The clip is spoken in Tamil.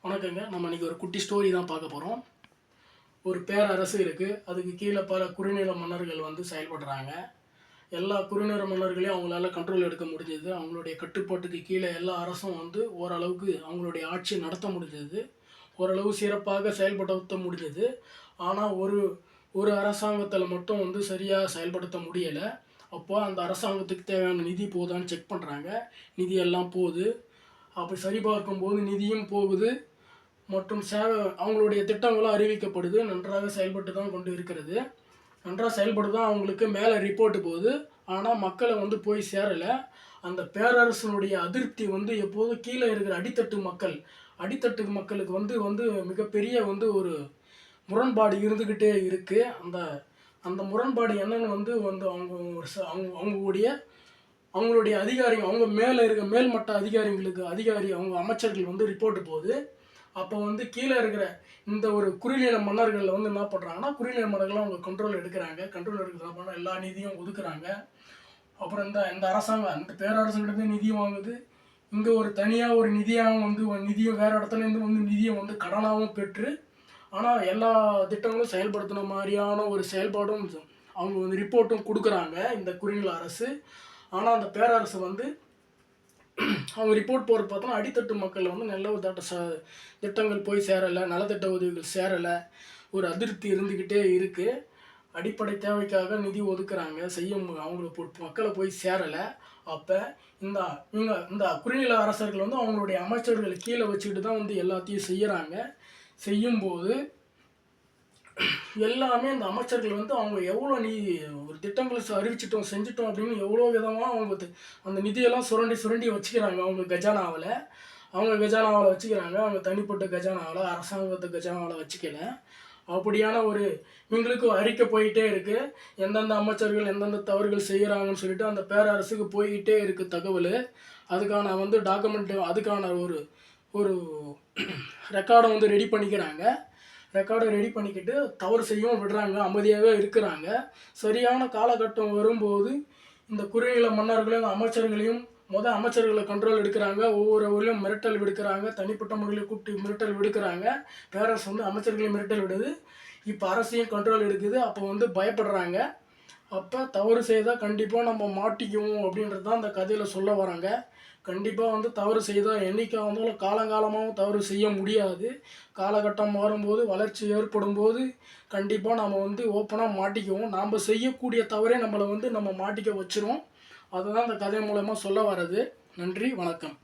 வணக்கங்க. நம்ம இன்னைக்கு ஒரு குட்டி ஸ்டோரி தான் பார்க்க போகிறோம். ஒரு பேரரசு இருக்குது. அதுக்கு கீழே பல குறுநில மன்னர்கள் வந்து செயல்படுறாங்க. எல்லா குறுநில மன்னர்களையும் அவங்களால கண்ட்ரோல் எடுக்க முடிஞ்சது. அவங்களுடைய கட்டுப்பாட்டுக்கு கீழே எல்லா அரசும் வந்து ஓரளவுக்கு அவங்களுடைய ஆட்சி நடத்த முடிஞ்சது. ஓரளவு சிறப்பாக செயல்படுத்த முடிஞ்சது. ஆனால் ஒரு ஒரு அரசாங்கத்தில் மட்டும் வந்து சரியாக செயல்படுத்த முடியலை. அப்போ அந்த அரசாங்கத்துக்கு தேவையான நிதி போதான்னு செக் பண்ணுறாங்க. நிதி எல்லாம் போகுது. அப்படி சரிபார்க்கும்போது நிதியும் போகுது மற்றும் அவங்களுடைய திட்டங்களும் அறிவிக்கப்படுது. நன்றாக செயல்பட்டு தான் கொண்டு இருக்கிறது. நன்றாக செயல்பட்டு தான் அவங்களுக்கு மேலே ரிப்போர்ட்டு போகுது. ஆனால் மக்களை வந்து போய் சேரலை. அந்த பேரரசனுடைய அதிருப்தி வந்து எப்போதும் கீழே இருக்கிற அடித்தட்டு மக்களுக்கு வந்து வந்து மிகப்பெரிய வந்து ஒரு முரண்பாடு இருந்துக்கிட்டே இருக்குது. அந்த அந்த முரண்பாடு என்னன்னு வந்து வந்து அவங்களுடைய அவங்க மேலே இருக்க மேல்மட்ட அவங்க அமைச்சர்கள் வந்து ரிப்போர்ட்டு போகுது. அப்போ வந்து கீழே இருக்கிற இந்த ஒரு குறுநில மன்னர்கள் வந்து என்ன பண்ணுறாங்கன்னா, குறுநில மன்னர்கள்லாம் அவங்க கண்ட்ரோல் எடுக்கிறாங்க. கண்ட்ரோல் எடுக்கிறதுனால எல்லா நிதியும் ஒதுக்குறாங்க. அப்புறம் இந்த அரசாங்கம் அந்த பேரரசுகிட்டே நிதி வாங்குது. இங்கே ஒரு தனியாக ஒரு நிதியாகவும் வந்து நிதியும் வேறு இடத்துலேருந்து வந்து நிதியை வந்து கடனாகவும் பெற்று, ஆனால் எல்லா திட்டங்களும் செயல்படுத்தின மாதிரியான ஒரு செயல்பாடும் அவங்க வந்து ரிப்போர்ட்டும் கொடுக்குறாங்க இந்த குறுநில அரசு. ஆனால் அந்த பேரரசு வந்து அவங்க ரிப்போர்ட் போகிறது பார்த்தோன்னா அடித்தட்டு மக்கள் வந்து நல்ல ஒரு திட்டங்கள் போய் சேரலை, நலத்திட்ட உதவிகள் சேரலை, ஒரு அதிருப்தி இருந்துக்கிட்டே இருக்குது. அடிப்படை தேவைக்காக நிதி ஒதுக்குறாங்க, அவங்களுக்கு மக்களை போய் சேரலை. அப்போ இந்த குறுநில அரசர்கள் வந்து அவங்களுடைய அமைச்சர்களை கீழே வச்சுக்கிட்டு தான் வந்து எல்லாத்தையும் செய்யும்போது எல்லாமே இந்த அமைச்சர்கள் வந்து அவங்க எவ்வளோ ஒரு திட்டங்களை அறிவிச்சிட்டோம் செஞ்சிட்டோம் அப்படின்னு எவ்வளோ விதமாக அவங்க அந்த நிதியெல்லாம் சுரண்டி வச்சுக்கிறாங்க. அவங்க கஜானாவில் வச்சுக்கிறாங்க. அவங்க தனிப்பட்ட கஜானாவில், அரசாங்கத்து கஜானாவில் வச்சுக்கல. அப்படியான இவங்களுக்கு அறிக்கை போயிட்டே இருக்குது. எந்தெந்த அமைச்சர்கள் எந்தெந்த தவறுகள் செய்கிறாங்கன்னு சொல்லிட்டு அந்த பேரரசுக்கு போய்கிட்டே இருக்குது தகவல். அதுக்கான வந்து அதுக்கான ஒரு ரெக்கார்டை வந்து ரெடி பண்ணிக்கிறாங்க. ரெக்கார்டை ரெடி பண்ணிக்கிட்டு தவறு செய்யவும் விடுறாங்க, அமைதியாகவே இருக்கிறாங்க. சரியான காலகட்டம் வரும்போது இந்த குறுநில மன்னர்களையும் அமைச்சர்களையும் அமைச்சர்களை கண்ட்ரோல் எடுக்கிறாங்க. ஒவ்வொரு ஊர்லேயும் மிரட்டல் விடுக்கிறாங்க. தனிப்பட்ட முறையில் கூப்பிட்டு மிரட்டல் விடுக்கிறாங்க. பேரரசு வந்து அமைச்சர்களையும் மிரட்டல் விடுது. இப்போ அரசையும் கண்ட்ரோல் எடுக்குது. அப்போ வந்து பயப்படுறாங்க. அப்போ தவறு செய்தால் கண்டிப்பாக நம்ம மாட்டிக்குவோம் அப்படின்றது தான் அந்த கதையில் சொல்ல வராங்க. கண்டிப்பாக வந்து தவறு செய்தால் என்றைக்காக வந்தாலும் காலங்காலமாகவும் தவறு செய்ய முடியாது. காலகட்டம் மாறும்போது வளர்ச்சி ஏற்படும் போது கண்டிப்பாக நம்ம வந்து ஓப்பனாக மாட்டிக்குவோம். நாம் செய்யக்கூடிய தவறே நம்மளை வந்து நம்ம மாட்டிக்க வச்சிரும். அதுதான் இந்த கதை மூலமாக சொல்ல வர்றது. நன்றி, வணக்கம்.